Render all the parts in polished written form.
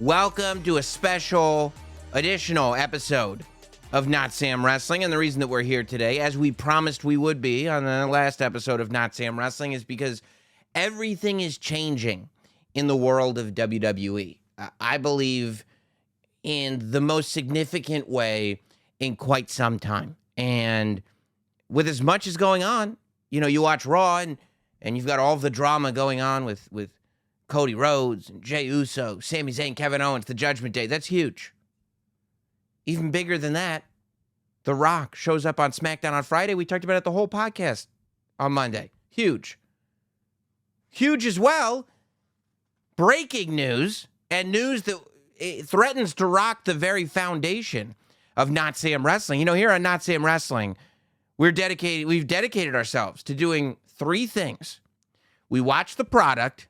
Welcome to a special additional episode of Notsam Wrestling. And the reason that we're here today, as we promised we would be on the last episode of Notsam Wrestling, is because everything is changing in the world of WWE. I believe in the most significant way in quite some time. And with as much as going on, you watch Raw and you've got all the drama going on with Cody Rhodes and Jey Uso, Sami Zayn, Kevin Owens, the Judgment Day. That's huge. Even bigger than that, The Rock shows up on SmackDown on Friday. We talked about it the whole podcast on Monday. Huge. Huge as well. Breaking news, and news that threatens to rock the very foundation of Notsam Wrestling. Here on Notsam Wrestling, we've dedicated ourselves to doing three things. We watch the product,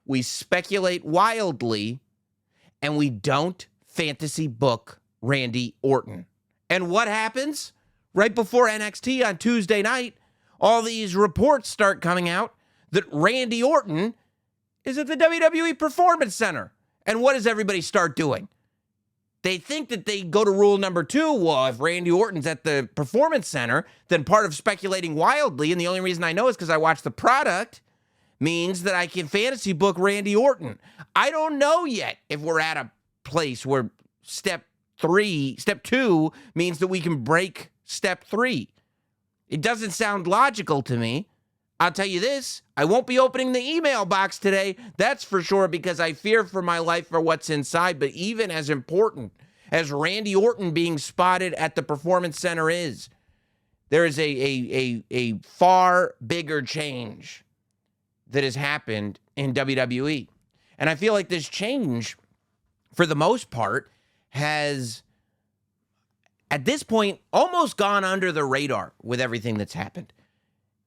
we speculate wildly, and we don't fantasy book Randy Orton. And what happens? Right before NXT on Tuesday night, all these reports start coming out that Randy Orton is at the WWE Performance Center. And what does everybody start doing? They think that they go to rule number 2. Well, if Randy Orton's at the Performance Center, then part of speculating wildly, and the only reason I know is because I watch the product, means that I can fantasy book Randy Orton. I don't know yet if we're at a place where step 2 means that we can break step 3. It doesn't sound logical to me. I'll tell you this, I won't be opening the email box today, that's for sure, because I fear for my life for what's inside. But even as important as Randy Orton being spotted at the Performance Center is, there is a far bigger change that has happened in WWE. And I feel like this change, for the most part, has, at this point, almost gone under the radar with everything that's happened.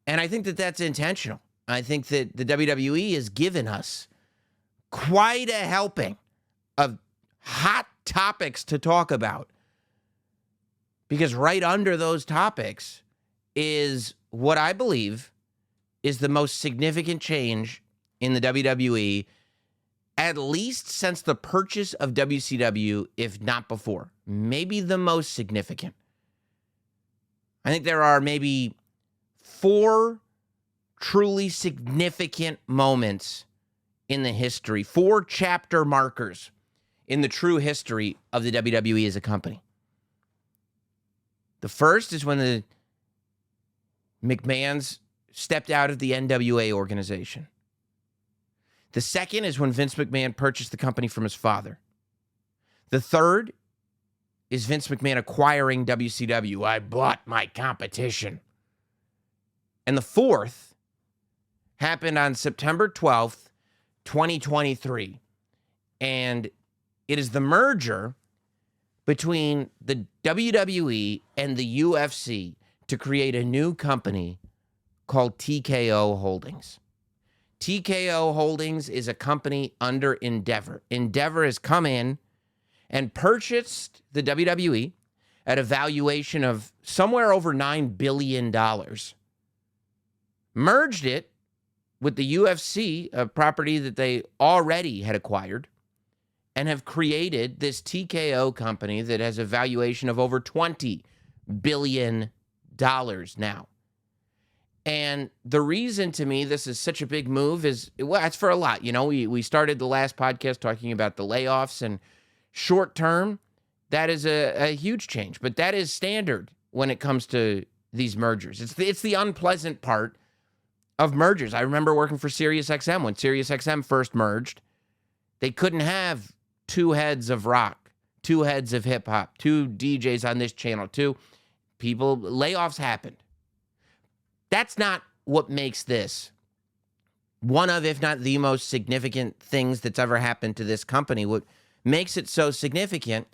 And I think that that's intentional. I think that the WWE has given us quite a helping of hot topics to talk about. Because right under those topics is what I believe is the most significant change in the WWE, at least since the purchase of WCW, if not before. Maybe the most significant. I think there are maybe 4 truly significant moments in the history, 4 chapter markers in the true history of the WWE as a company. The first is when the McMahons stepped out of the NWA organization. The second is when Vince McMahon purchased the company from his father. The third is Vince McMahon acquiring WCW. I bought my competition. And the fourth happened on September 12th, 2023. And it is the merger between the WWE and the UFC to create a new company called TKO Holdings. TKO Holdings is a company under Endeavor. Endeavor has come in and purchased the WWE at a valuation of somewhere over $9 billion. Merged it with the UFC, a property that they already had acquired, and have created this TKO company that has a valuation of over $20 billion now. And the reason to me this is such a big move is, well, it's for a lot. We started the last podcast talking about the layoffs, and short term, that is a huge change. But that is standard when it comes to these mergers. It's the unpleasant part of mergers. I remember working for SiriusXM when SiriusXM first merged. They couldn't have 2 heads of rock, 2 heads of hip hop, 2 DJs on this channel, 2 people. Layoffs happened. That's not what makes this one of, if not the most significant things that's ever happened to this company. What makes it so significant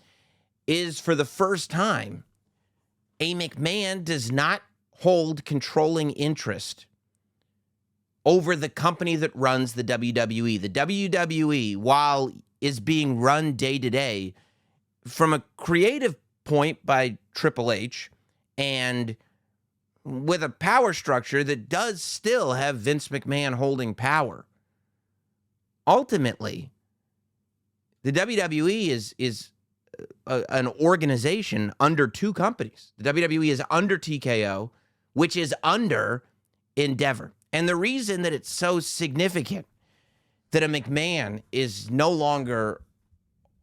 is, for the first time, a McMahon does not hold controlling interest over the company that runs the WWE. The WWE, while is being run day to day from a creative point by Triple H, and with a power structure that does still have Vince McMahon holding power, ultimately, The WWE is an organization under two companies. The WWE is under TKO, which is under Endeavor. And the reason that it's so significant that a McMahon is no longer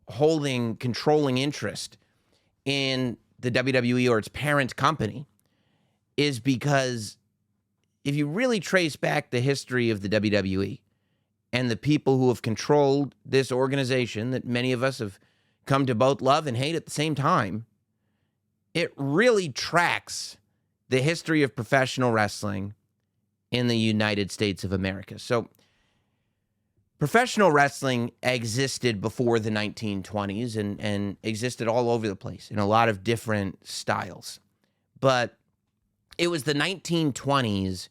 holding controlling interest in the WWE or its parent company is because if you really trace back the history of the WWE and the people who have controlled this organization that many of us have come to both love and hate at the same time, it really tracks the history of professional wrestling in the United States of America. So professional wrestling existed before the 1920s and existed all over the place in a lot of different styles. But it was the 1920s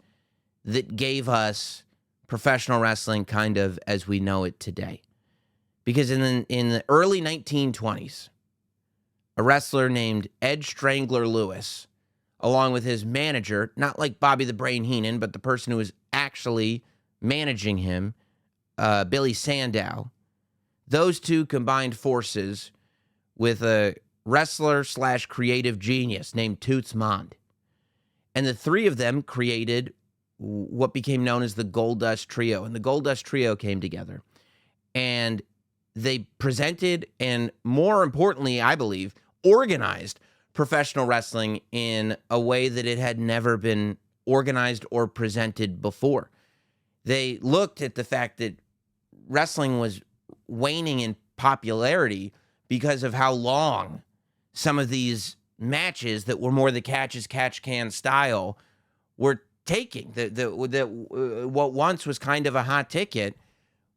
that gave us professional wrestling kind of as we know it today. Because in the early 1920s, a wrestler named Ed Strangler Lewis, along with his manager, not like Bobby the Brain Heenan, but the person who was actually managing him, Billy Sandow, those two combined forces with a wrestler / creative genius named Toots Mondt. And the three of them created what became known as the Goldust Trio. And the Goldust Trio came together. And they presented and, more importantly, I believe, organized professional wrestling in a way that it had never been organized or presented before. They looked at the fact that wrestling was waning in popularity because of how long some of these matches that were more the catch-as-catch-can style were taking. What once was kind of a hot ticket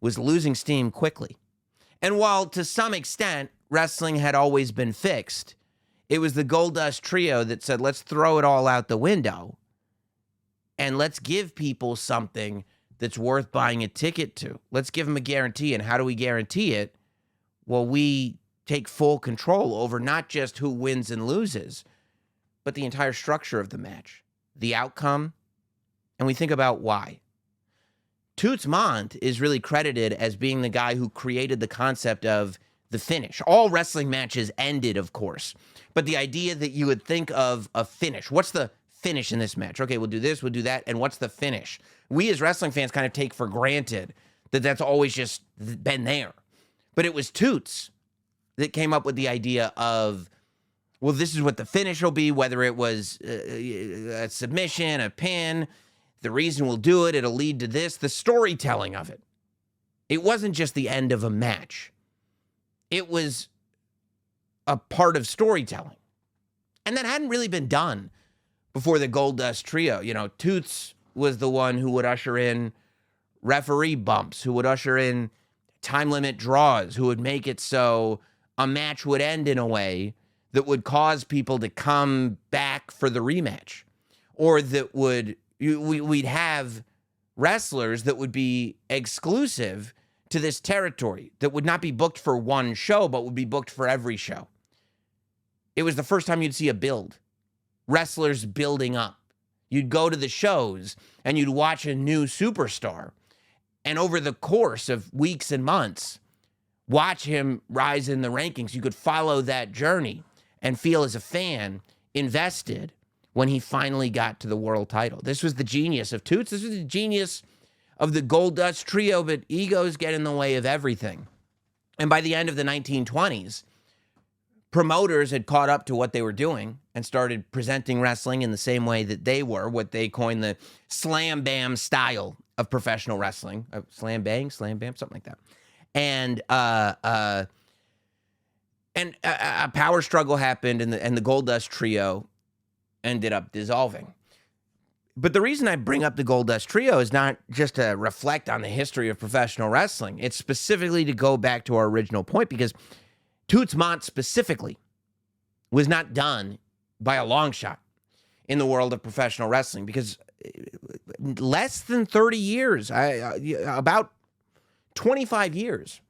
was losing steam quickly. And while to some extent wrestling had always been fixed, it was the Goldust Trio that said, let's throw it all out the window and let's give people something that's worth buying a ticket to. Let's give them a guarantee. And how do we guarantee it? Well, we take full control over not just who wins and loses, but the entire structure of the match, the outcome, and we think about why. Toots Mondt is really credited as being the guy who created the concept of the finish. All wrestling matches ended, of course, but the idea that you would think of a finish. What's the finish in this match? Okay, we'll do this, we'll do that, and what's the finish? We as wrestling fans kind of take for granted that that's always just been there. But it was Toots that came up with the idea of, well, this is what the finish will be, whether it was a submission, a pin, the reason we'll do it, it'll lead to this, the storytelling of it. It wasn't just the end of a match. It was a part of storytelling. And that hadn't really been done before the Goldust Trio. You know, Toots was the one who would usher in referee bumps, who would usher in time limit draws, who would make it so a match would end in a way that would cause people to come back for the rematch, or that we'd have wrestlers that would be exclusive to this territory, that would not be booked for one show, but would be booked for every show. It was the first time you'd see a build. Wrestlers building up. You'd go to the shows and you'd watch a new superstar. And over the course of weeks and months, watch him rise in the rankings. You could follow that journey and feel as a fan invested when he finally got to the world title. This was the genius of Toots. This was the genius of the Goldust Trio, but egos get in the way of everything. And by the end of the 1920s, promoters had caught up to what they were doing and started presenting wrestling in the same way that they were, what they coined the slam bam style of professional wrestling. Slam bang, slam bam, something like that. And a power struggle happened, and the Goldust Trio ended up dissolving. But the reason I bring up the Goldust Trio is not just to reflect on the history of professional wrestling. It's specifically to go back to our original point, because Toots Mondt specifically was not done by a long shot in the world of professional wrestling, because less than 30 years, about 25 years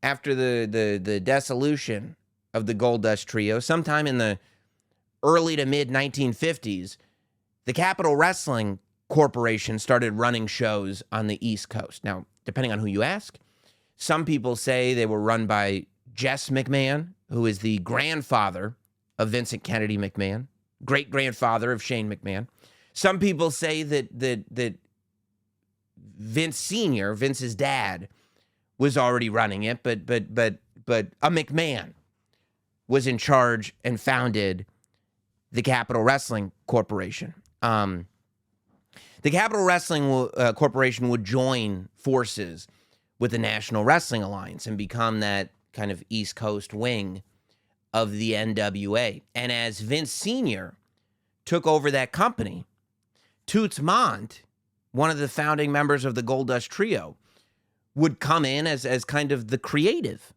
after the dissolution of the Goldust Trio, sometime in the early to mid 1950s, the Capitol Wrestling Corporation started running shows on the East Coast. Now, depending on who you ask, Some people say they were run by Jess McMahon, who is the grandfather of Vincent Kennedy McMahon, great-grandfather of Shane McMahon. Some people say that Vince Sr., Vince's dad, was already running it, but a McMahon was in charge and founded the Capital Wrestling Corporation. The Capital Wrestling Corporation would join forces with the National Wrestling Alliance and become that kind of East Coast wing of the NWA. And as Vince Sr. took over that company, Toots Mondt, one of the founding members of the Goldust Trio, would come in as kind of the creative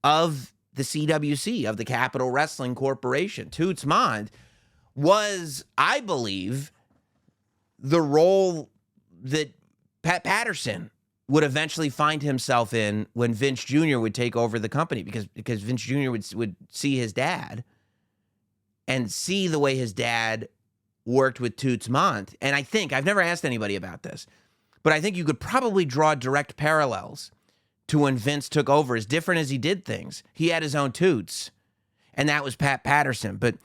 of the CWC, of the Capital Wrestling Corporation. Toots Mondt was, I believe, the role that Pat Patterson would eventually find himself in when Vince Jr. would take over the company, because Vince Jr. would see his dad and see the way his dad worked with Toots Mondt. And I think, I've never asked anybody about this, but I think you could probably draw direct parallels to when Vince took over. As different as he did things, he had his own Toots, and that was Pat Patterson. But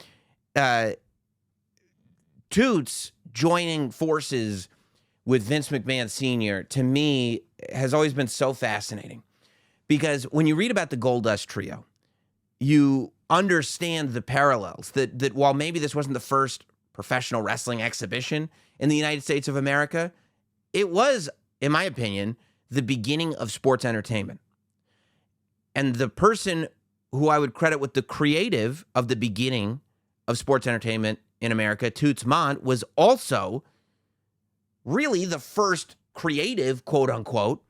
Toots joining forces with Vince McMahon Sr., to me, has always been so fascinating. Because when you read about the Goldust Trio, you understand the parallels, that while maybe this wasn't the first professional wrestling exhibition in the United States of America, it was, in my opinion, the beginning of sports entertainment. And the person who I would credit with the creative of the beginning of sports entertainment in America, Toots Mondt, was also really the first creative, quote unquote,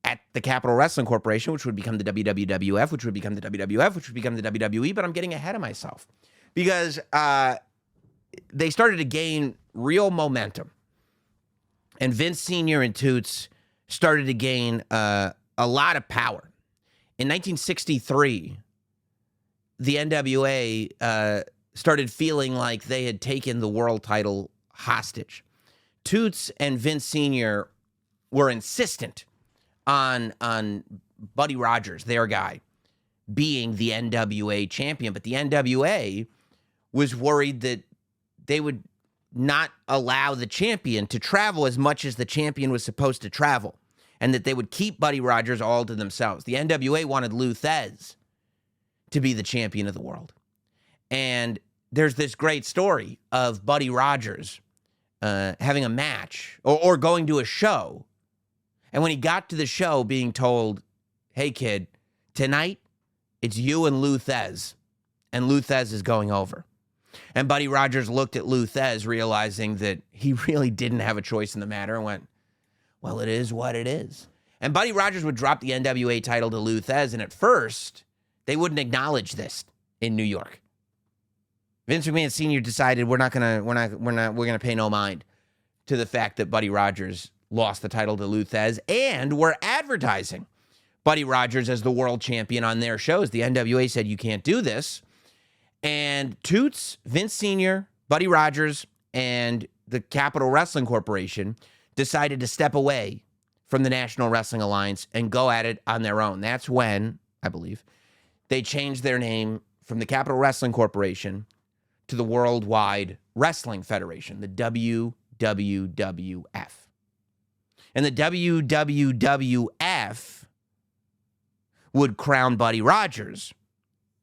at the Capital Wrestling Corporation, which would become the WWF, which would become the WWF, which would become the WWE. But I'm getting ahead of myself because they started to gain real momentum. And Vince Sr. and Toots started to gain a lot of power. In 1963, the NWA started feeling like they had taken the world title hostage. Toots and Vince Sr. were insistent on Buddy Rogers, their guy, being the NWA champion. But the NWA was worried that they would not allow the champion to travel as much as the champion was supposed to travel, and that they would keep Buddy Rogers all to themselves. The NWA wanted Lou Thez to be the champion of the world. And there's this great story of Buddy Rogers having a match or going to a show. And when he got to the show, being told, hey, kid, tonight it's you and Lou Thez, and Lou Thez is going over. And Buddy Rogers looked at Lou Thez, realizing that he really didn't have a choice in the matter, and went, well, it is what it is. And Buddy Rogers would drop the NWA title to Lou Thez, and at first, they wouldn't acknowledge this in New York. Vince McMahon Sr. decided we're gonna pay no mind to the fact that Buddy Rogers lost the title to Lou Thez, and we're advertising Buddy Rogers as the world champion on their shows. The NWA said you can't do this. And Toots, Vince Sr., Buddy Rogers, and the Capital Wrestling Corporation decided to step away from the National Wrestling Alliance and go at it on their own. That's when, I believe, they changed their name from the Capital Wrestling Corporation to the Worldwide Wrestling Federation, the WWWF. And the WWWF would crown Buddy Rogers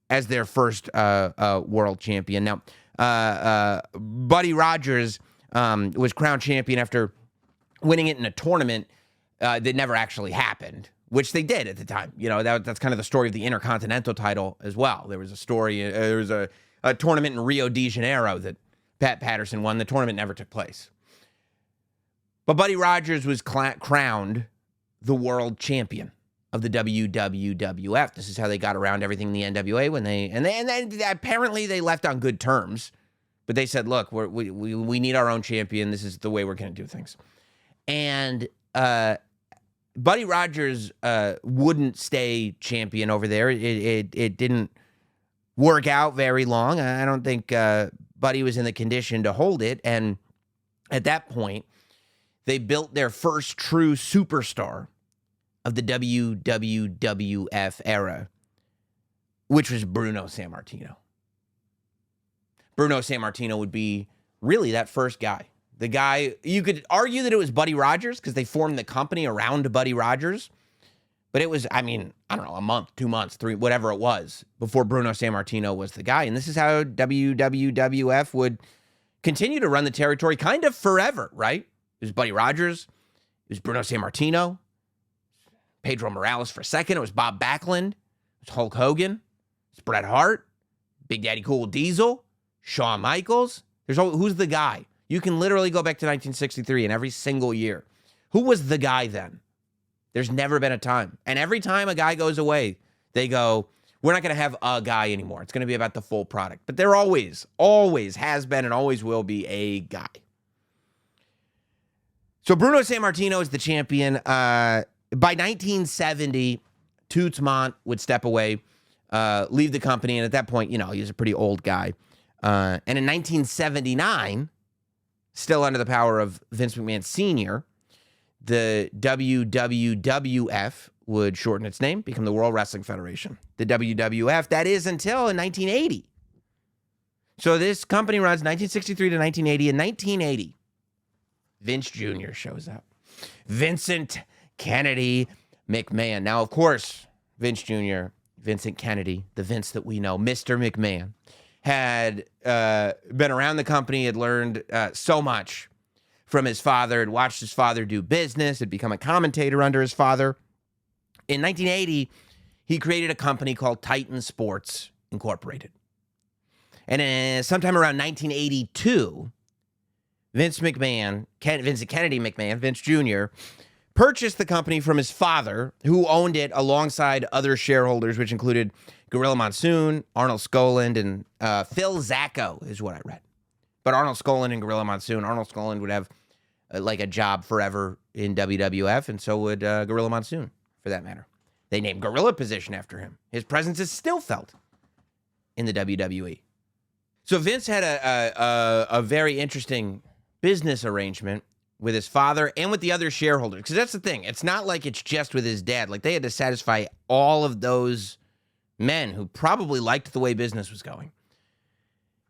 as their first world champion. Now, Buddy Rogers was crowned champion after winning it in a tournament that never actually happened, which they did at the time. You know, that's kind of the story of the Intercontinental title as well. There was a story, there was a tournament in Rio de Janeiro that Pat Patterson won. The tournament never took place. But Buddy Rogers was crowned the world champion of the WWWF. This is how they got around everything in the NWA when they apparently they left on good terms, but they said, look, we need our own champion. This is the way we're going to do things. And Buddy Rogers wouldn't stay champion over there. It didn't work out very long. I don't think Buddy was in the condition to hold it. And at that point, they built their first true superstar of the WWF era, which was Bruno Sammartino. Bruno Sammartino would be really that first guy. The guy, you could argue that it was Buddy Rogers because they formed the company around Buddy Rogers. But it was, I don't know, a month, 2 months, 3, whatever it was, before Bruno Sammartino was the guy. And this is how WWF would continue to run the territory kind of forever, right? It was Buddy Rogers. It was Bruno Sammartino. Pedro Morales for a second. It was Bob Backlund. It was Hulk Hogan. It was Bret Hart. Big Daddy Cool Diesel. Shawn Michaels. Who's the guy? You can literally go back to 1963 and every single year. Who was the guy then? There's never been a time. And every time a guy goes away, they go, we're not going to have a guy anymore. It's going to be about the full product. But there always has been and always will be a guy. So Bruno Sammartino is the champion. By 1970, Toots Mondt would step away, leave the company. And at that point, he was a pretty old guy. And in 1979, still under the power of Vince McMahon Sr., the WWF would shorten its name, become the World Wrestling Federation. The WWF, that is until in 1980. So this company runs 1963 to 1980. In 1980, Vince Jr. shows up. Vincent Kennedy McMahon. Now, of course, Vince Jr., Vincent Kennedy, the Vince that we know, Mr. McMahon, had been around the company, had learned so much from his father, had watched his father do business, had become a commentator under his father. In 1980, he created a company called Titan Sports Incorporated. And sometime around 1982, Vincent Kennedy McMahon, Vince Jr., purchased the company from his father, who owned it alongside other shareholders, which included Gorilla Monsoon, Arnold Skaaland, and Phil Zacco is what I read. But Arnold Skaaland and Gorilla Monsoon, Arnold Skaaland would have like a job forever in WWF, and so would Gorilla Monsoon, for that matter. They named Gorilla position after him. His presence is still felt in the WWE. So Vince had a very interesting business arrangement with his father and with the other shareholders. Because that's the thing. It's not like it's just with his dad. Like, they had to satisfy all of those men who probably liked the way business was going.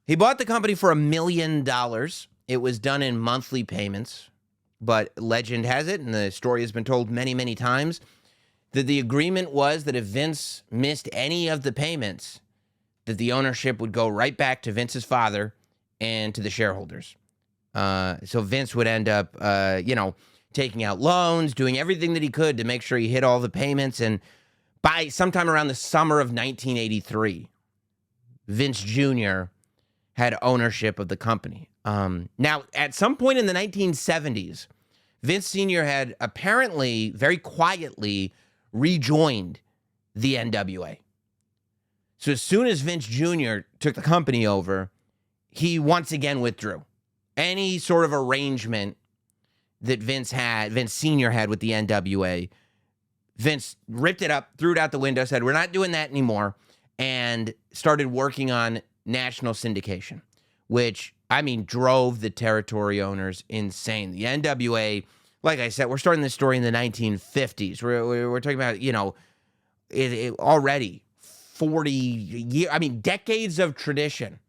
He bought the company for $1 million. It was done in monthly payments. But legend has it, and the story has been told many, many times, that the agreement was that if Vince missed any of the payments, that the ownership would go right back to Vince's father and to the shareholders. So Vince would end up, taking out loans, doing everything that he could to make sure he hit all the payments. And by sometime around the summer of 1983, Vince Jr. had ownership of the company. Now, at some point in the 1970s, Vince Sr. had apparently very quietly rejoined the NWA. So as soon as Vince Jr. took the company over, he once again withdrew. Any sort of arrangement that Vince Sr. had with the NWA, Vince ripped it up, threw it out the window, said, we're not doing that anymore, and started working on national syndication, which, drove the territory owners insane. The NWA, like I said, we're starting this story in the 1950s. We're talking about, already 40 years, decades of tradition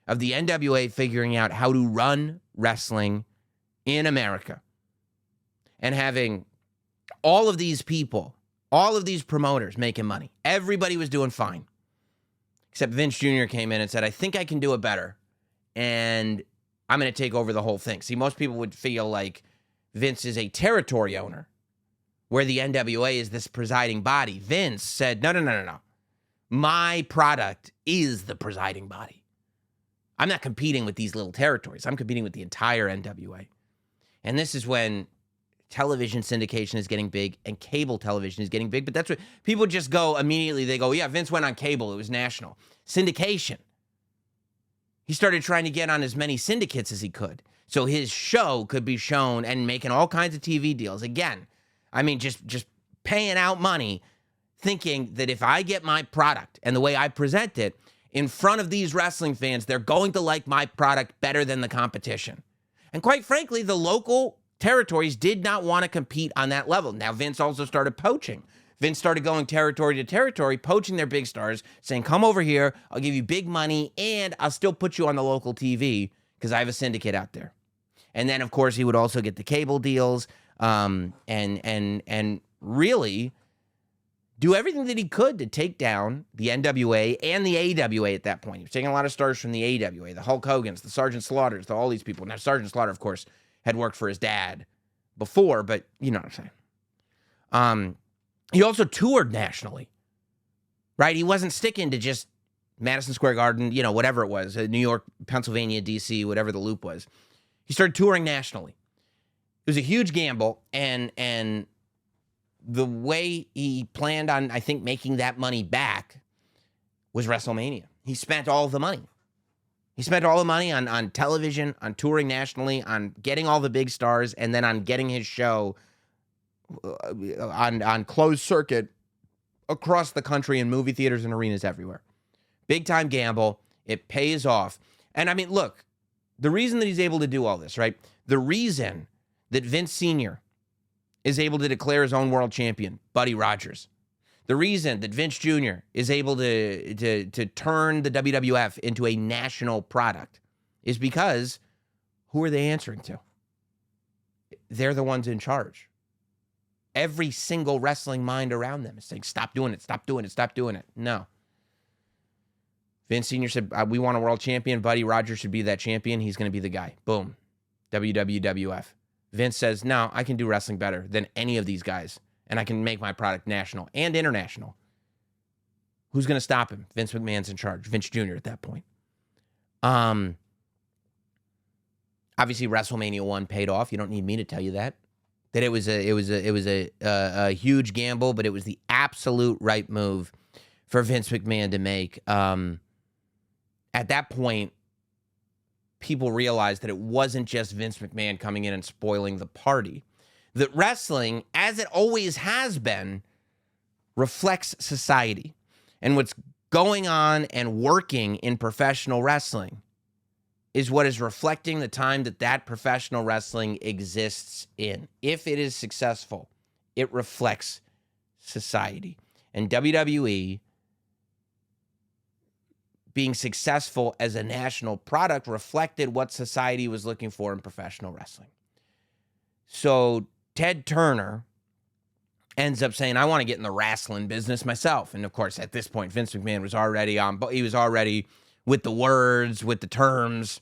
of the NWA figuring out how to run wrestling in America. And having all of these people, all of these promoters making money. Everybody was doing fine. Except Vince Jr. came in and said, I think I can do it better. And I'm going to take over the whole thing. See, most people would feel like Vince is a territory owner, where the NWA is this presiding body. Vince said, no. My product is the presiding body. I'm not competing with these little territories. I'm competing with the entire NWA. And this is when television syndication is getting big and cable television is getting big. But that's what people just go immediately. They go, yeah, Vince went on cable. It was national. Syndication. He started trying to get on as many syndicates as he could, so his show could be shown, and making all kinds of TV deals. Again, just paying out money, thinking that if I get my product and the way I present it in front of these wrestling fans, they're going to like my product better than the competition. And quite frankly, the local territories did not want to compete on that level. Now, Vince also started poaching. Vince started going territory to territory, poaching their big stars, saying, come over here, I'll give you big money, and I'll still put you on the local TV because I have a syndicate out there. And then, of course, he would also get the cable deals and really do everything that he could to take down the NWA and the AWA at that point. He was taking a lot of stars from the AWA, the Hulk Hogans, the Sergeant Slaughters, all these people. Now, Sergeant Slaughter, of course, had worked for his dad before, but you know what I'm saying. He also toured nationally, right? He wasn't sticking to just Madison Square Garden, you know, whatever it was, New York, Pennsylvania, D.C., whatever the loop was. He started touring nationally. It was a huge gamble, and the way he planned on, I think, making that money back was WrestleMania. He spent all the money. He spent all the money on television, on touring nationally, on getting all the big stars, and then on getting his show on closed circuit across the country in movie theaters and arenas everywhere. Big time gamble. It pays off. And I mean, look, the reason that he's able to do all this, right? The reason that Vince Sr. is able to declare his own world champion, Buddy Rogers. The reason that Vince Jr. is able to turn the WWF into a national product is because who are they answering to? They're the ones in charge. Every single wrestling mind around them is saying, stop doing it, stop doing it, stop doing it. No. Vince Sr. said, we want a world champion. Buddy Rogers should be that champion. He's going to be the guy. Boom. WWF. Vince says, no, I can do wrestling better than any of these guys, and I can make my product national and international. Who's going to stop him? Vince McMahon's in charge. Vince Jr. at that point. Obviously, WrestleMania 1 paid off. You don't need me to tell you that. That it was a huge gamble, but it was the absolute right move for Vince McMahon to make. At that point, people realized that it wasn't just Vince McMahon coming in and spoiling the party. That wrestling, as it always has been, reflects society. And what's going on and working in professional wrestling is what is reflecting the time that that professional wrestling exists in. If it is successful, it reflects society. And WWE being successful as a national product reflected what society was looking for in professional wrestling. So Ted Turner ends up saying, I want to get in the wrestling business myself. And of course, at this point, Vince McMahon was already he was already with the words, with the terms.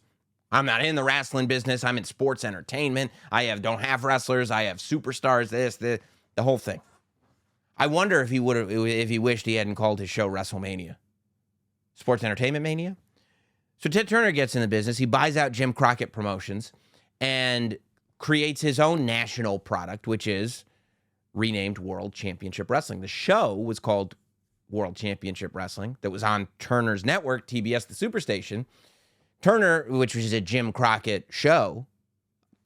I'm not in the wrestling business. I'm in sports entertainment. Don't have wrestlers. I have superstars, the whole thing. I wonder if he wished he hadn't called his show WrestleMania. Sports Entertainment Mania. So Ted Turner gets in the business. He buys out Jim Crockett Promotions and creates his own national product, which is renamed World Championship Wrestling. The show was called World Championship Wrestling that was on Turner's network, TBS, the Superstation. Turner, which was a Jim Crockett show,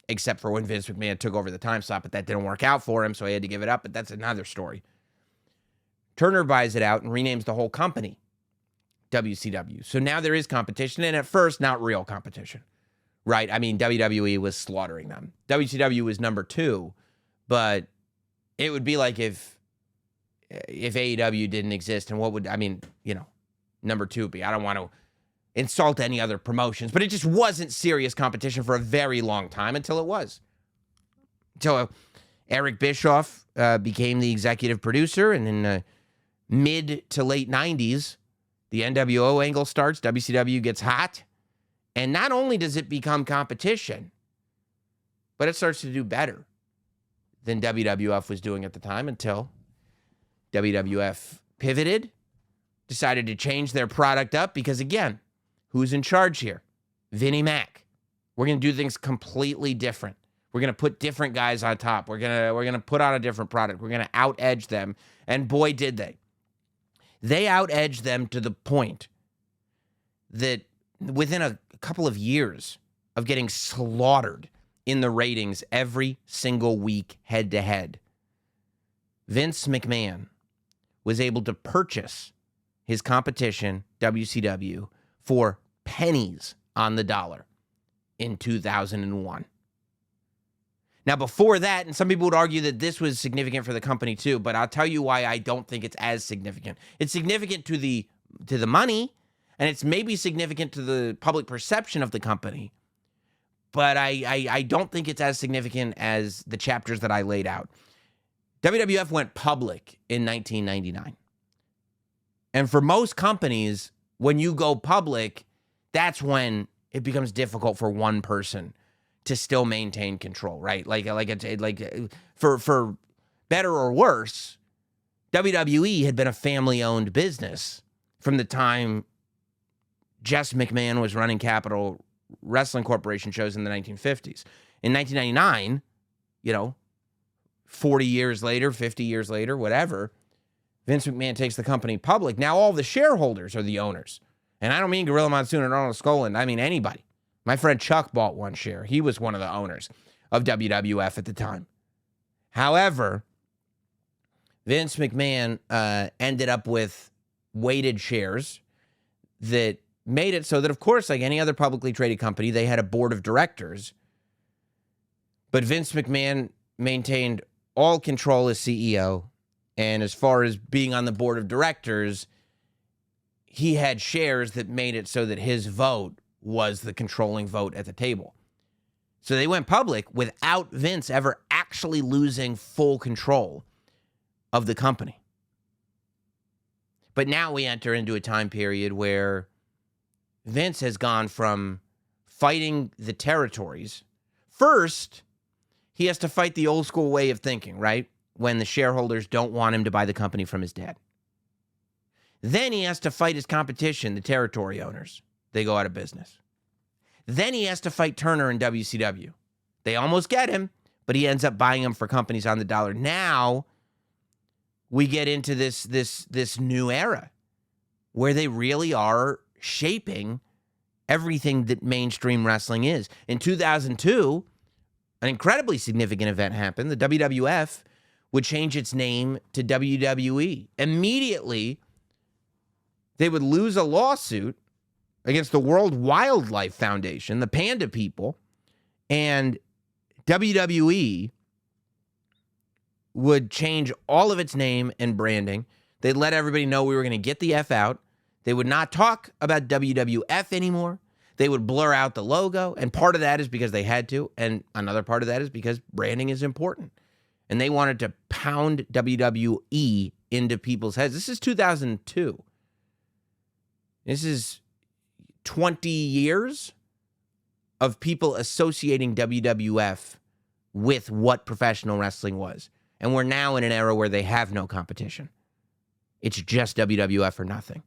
except for when Vince McMahon took over the time slot, but that didn't work out for him, so he had to give it up, but that's another story. Turner buys it out and renames the whole company WCW. So now there is competition, and at first, not real competition, right? I mean, WWE was slaughtering them. WCW was number 2, but it would be like if AEW didn't exist, and what would, number 2 would be? I don't want to insult any other promotions, but it just wasn't serious competition for a very long time until it was. Until Eric Bischoff became the executive producer, and in the mid to late 90s, the NWO angle starts, WCW gets hot, and not only does it become competition, but it starts to do better than WWF was doing at the time until WWF pivoted, decided to change their product up because, again, who's in charge here? Vinnie Mac. We're going to do things completely different. We're going to put different guys on top. We're going to put on a different product. We're going to out-edge them, and boy, did they. They out-edged them to the point that within a couple of years of getting slaughtered in the ratings every single week head-to-head, Vince McMahon was able to purchase his competition, WCW, for pennies on the dollar in 2001. Now, before that, and some people would argue that this was significant for the company too, but I'll tell you why I don't think it's as significant. It's significant to the money, and it's maybe significant to the public perception of the company, but I don't think it's as significant as the chapters that I laid out. WWF went public in 1999. And for most companies, when you go public, that's when it becomes difficult for one person to still maintain control, right? Like for better or worse, WWE had been a family-owned business from the time Jess McMahon was running Capital Wrestling Corporation shows in the 1950s. In 1999, 40 years later, 50 years later, whatever, Vince McMahon takes the company public. Now all the shareholders are the owners. And I don't mean Gorilla Monsoon and Arnold Skaaland. I mean anybody. My friend Chuck bought one share. He was one of the owners of WWF at the time. However, Vince McMahon ended up with weighted shares that made it so that, of course, like any other publicly traded company, they had a board of directors. But Vince McMahon maintained all control as CEO. And as far as being on the board of directors, he had shares that made it so that his vote was the controlling vote at the table. So they went public without Vince ever actually losing full control of the company. But now we enter into a time period where Vince has gone from fighting the territories. First, he has to fight the old school way of thinking, right? When the shareholders don't want him to buy the company from his dad. Then he has to fight his competition, the territory owners. They go out of business. Then he has to fight Turner and WCW. They almost get him, but he ends up buying them for companies on the dollar. Now we get into this new era where they really are shaping everything that mainstream wrestling is. In 2002, an incredibly significant event happened. The WWF would change its name to WWE. Immediately, they would lose a lawsuit against the World Wildlife Foundation, the panda people, and WWE would change all of its name and branding. They'd let everybody know we were going to get the F out. They would not talk about WWF anymore. They would blur out the logo, and part of that is because they had to, and another part of that is because branding is important. And they wanted to pound WWE into people's heads. This is 2002. This is 20 years of people associating WWF with what professional wrestling was. And we're now in an era where they have no competition. It's just WWF or nothing.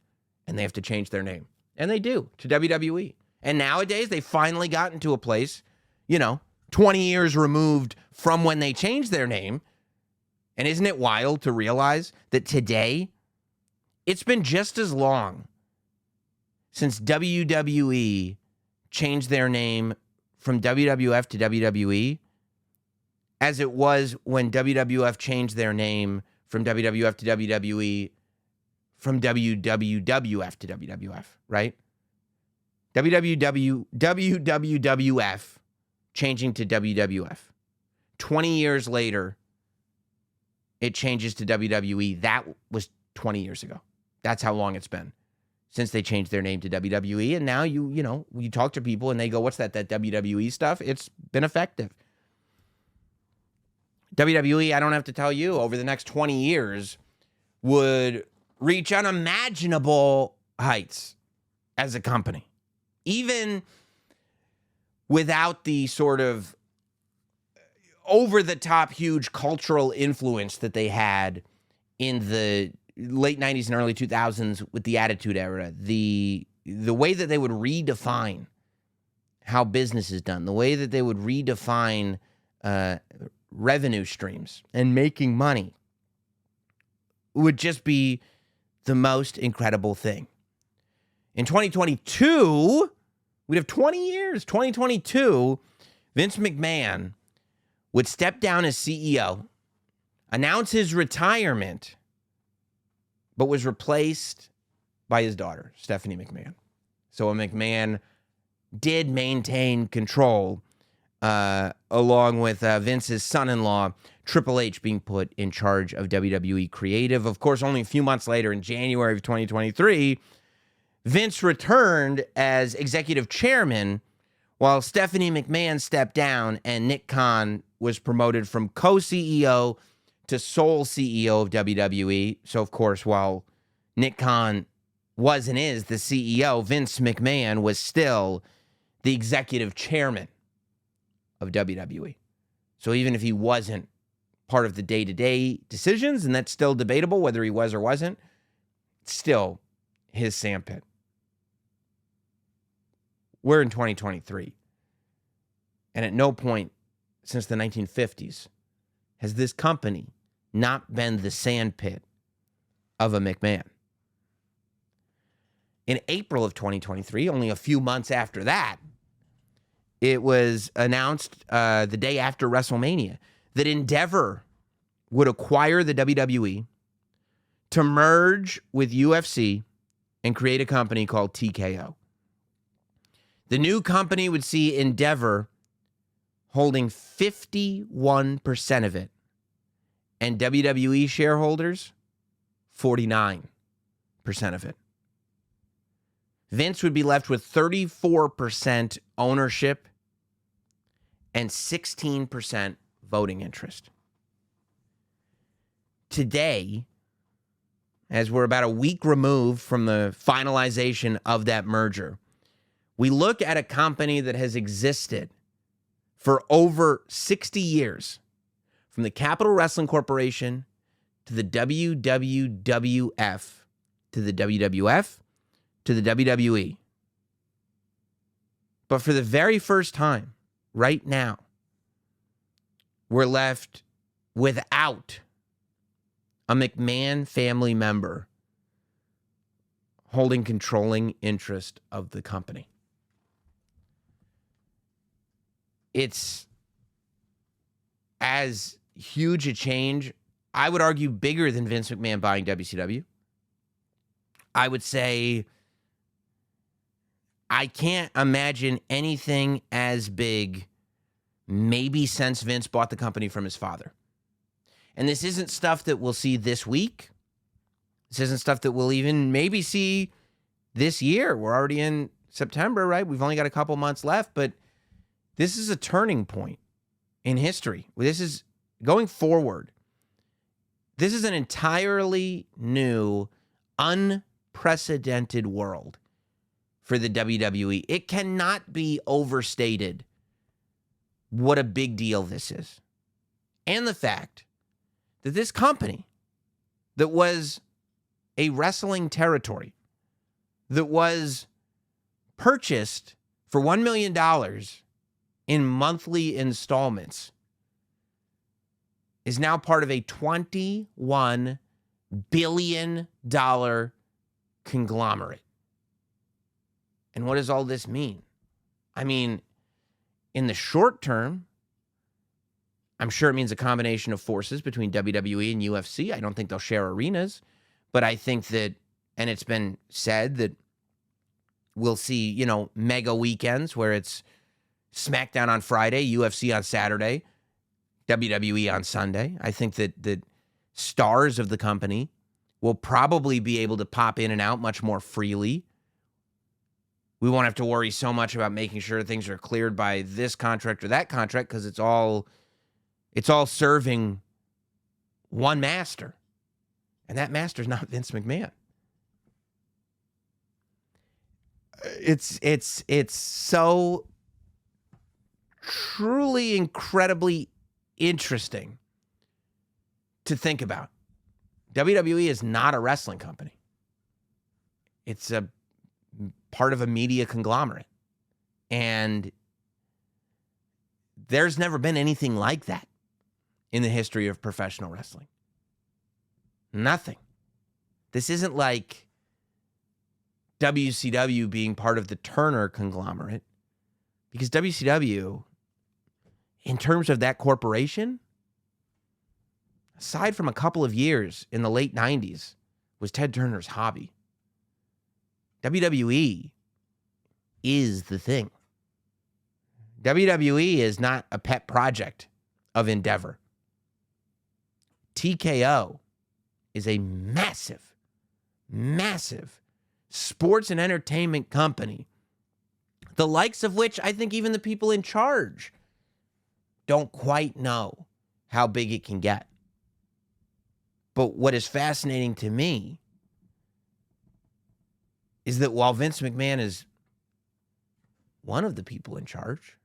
And they have to change their name. And they do, to WWE. And nowadays, they finally gotten to a place, 20 years removed from when they changed their name. And isn't it wild to realize that today, it's been just as long since WWE changed their name from WWF to WWE as it was when WWF changed their name from WWF to WWE from WWF to WWF, right? WWF changing to WWF. 20 years later, it changes to WWE. That was 20 years ago. That's how long it's been since they changed their name to WWE. And now you talk to people and they go, what's that WWE stuff? It's been effective. WWE, I don't have to tell you, over the next 20 years would reach unimaginable heights as a company. Even without the sort of over-the-top huge cultural influence that they had in the late 90s and early 2000s with the Attitude Era, the way that they would redefine how business is done, the way that they would redefine revenue streams and making money would just be the most incredible thing. In 2022, we'd have 20 years. 2022, Vince McMahon would step down as CEO, announce his retirement, but was replaced by his daughter, Stephanie McMahon. So a McMahon did maintain control along with Vince's son-in-law, Triple H, being put in charge of WWE Creative. Of course, only a few months later, in January of 2023, Vince returned as executive chairman, while Stephanie McMahon stepped down and Nick Khan was promoted from co-CEO to sole CEO of WWE. So, of course, while Nick Khan was and is the CEO, Vince McMahon was still the executive chairman of WWE. So even if he wasn't part of the day-to-day decisions, and that's still debatable whether he was or wasn't, it's still his sandpit. We're in 2023. And at no point since the 1950s has this company not been the sandpit of a McMahon. In April of 2023, only a few months after that, it was announced the day after WrestleMania that Endeavor would acquire the WWE to merge with UFC and create a company called TKO. The new company would see Endeavor holding 51% of it, and WWE shareholders 49% of it. Vince would be left with 34% ownership and 16% voting interest. Today, as we're about a week removed from the finalization of that merger, we look at a company that has existed for over 60 years, from the Capital Wrestling Corporation to the WWWF to the WWF to the WWE. But for the very first time, right now, we're left without a McMahon family member holding controlling interest of the company. It's as huge a change, I would argue bigger than Vince McMahon buying WCW. I would say I can't imagine anything as big, maybe since Vince bought the company from his father. And this isn't stuff that we'll see this week. This isn't stuff that we'll even maybe see this year. We're already in September, right? We've only got a couple months left, but this is a turning point in history. This is going forward. This is an entirely new, unprecedented world for the WWE. It cannot be overstated what a big deal this is. And the fact that this company that was a wrestling territory, that was purchased for $1 million in monthly installments, is now part of a $21 billion conglomerate. And what does all this mean? I mean, in the short term, I'm sure it means a combination of forces between WWE and UFC. I don't think they'll share arenas, but I think that, and it's been said that we'll see, mega weekends where it's SmackDown on Friday, UFC on Saturday, WWE on Sunday. I think that the stars of the company will probably be able to pop in and out much more freely. We won't have to worry so much about making sure things are cleared by this contract or that contract, because it's all serving one master. And that master's not Vince McMahon. It's so truly incredibly interesting to think about. WWE is not a wrestling company. It's a part of a media conglomerate. And there's never been anything like that in the history of professional wrestling. Nothing. This isn't like WCW being part of the Turner conglomerate, because WCW, in terms of that corporation, aside from a couple of years in the late 90s, was Ted Turner's hobby. WWE is the thing. WWE is not a pet project of Endeavor. TKO is a massive, massive sports and entertainment company, the likes of which I think even the people in charge don't quite know how big it can get. But what is fascinating to me is that while Vince McMahon is one of the people in charge,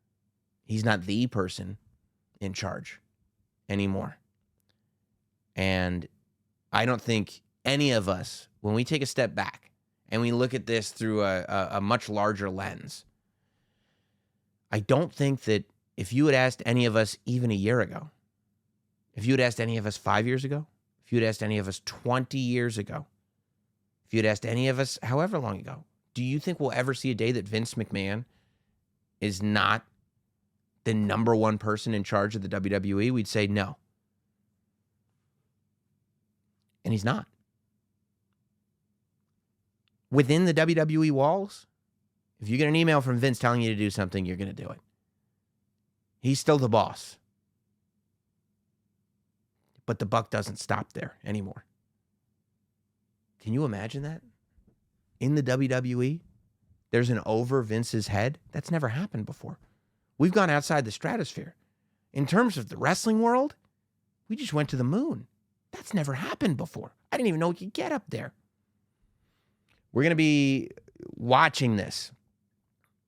he's not the person in charge anymore. And I don't think any of us, when we take a step back and we look at this through a much larger lens, I don't think that if you had asked any of us even a year ago, if you had asked any of us 5 years ago, if you had asked any of us 20 years ago, if you had asked any of us however long ago, do you think we'll ever see a day that Vince McMahon is not the number one person in charge of the WWE? We'd say no. And he's not. Within the WWE walls, if you get an email from Vince telling you to do something, you're going to do it. He's still the boss. But the buck doesn't stop there anymore. Can you imagine that? In the WWE, there's an over Vince's head. That's never happened before. We've gone outside the stratosphere. In terms of the wrestling world, we just went to the moon. That's never happened before. I didn't even know we could get up there. We're going to be watching this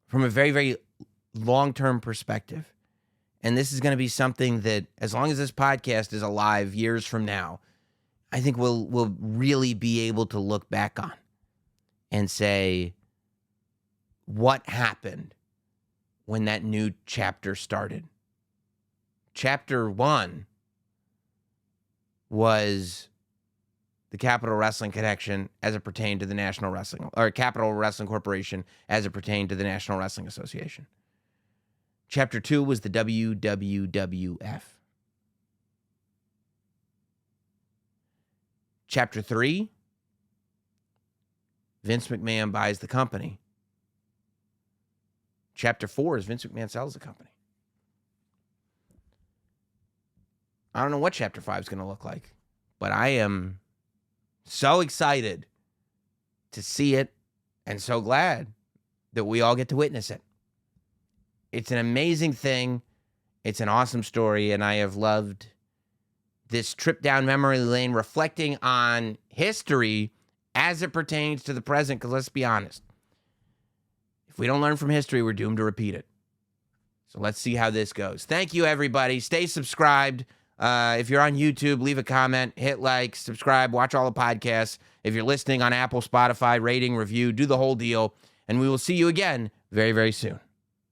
from a very, very long-term perspective. And this is going to be something that, as long as this podcast is alive years from now, I think we'll really be able to look back on and say, what happened when that new chapter started? Chapter 1 was the Capital Wrestling Connection as it pertained to the National Wrestling, or Capital Wrestling Corporation as it pertained to the National Wrestling Association. Chapter 2 was the WWWF. Chapter 3, Vince McMahon buys the company. Chapter 4 is Vince McMahon sells the company. I don't know what Chapter 5 is going to look like, but I am so excited to see it and so glad that we all get to witness it. It's an amazing thing. It's an awesome story, and I have loved this trip down memory lane, reflecting on history as it pertains to the present, because let's be honest, if we don't learn from history, we're doomed to repeat it. So let's see how this goes. Thank you, everybody. Stay subscribed. If you're on YouTube, leave a comment, hit like, subscribe, watch all the podcasts. If you're listening on Apple, Spotify, rating, review, do the whole deal. And we will see you again very, very soon.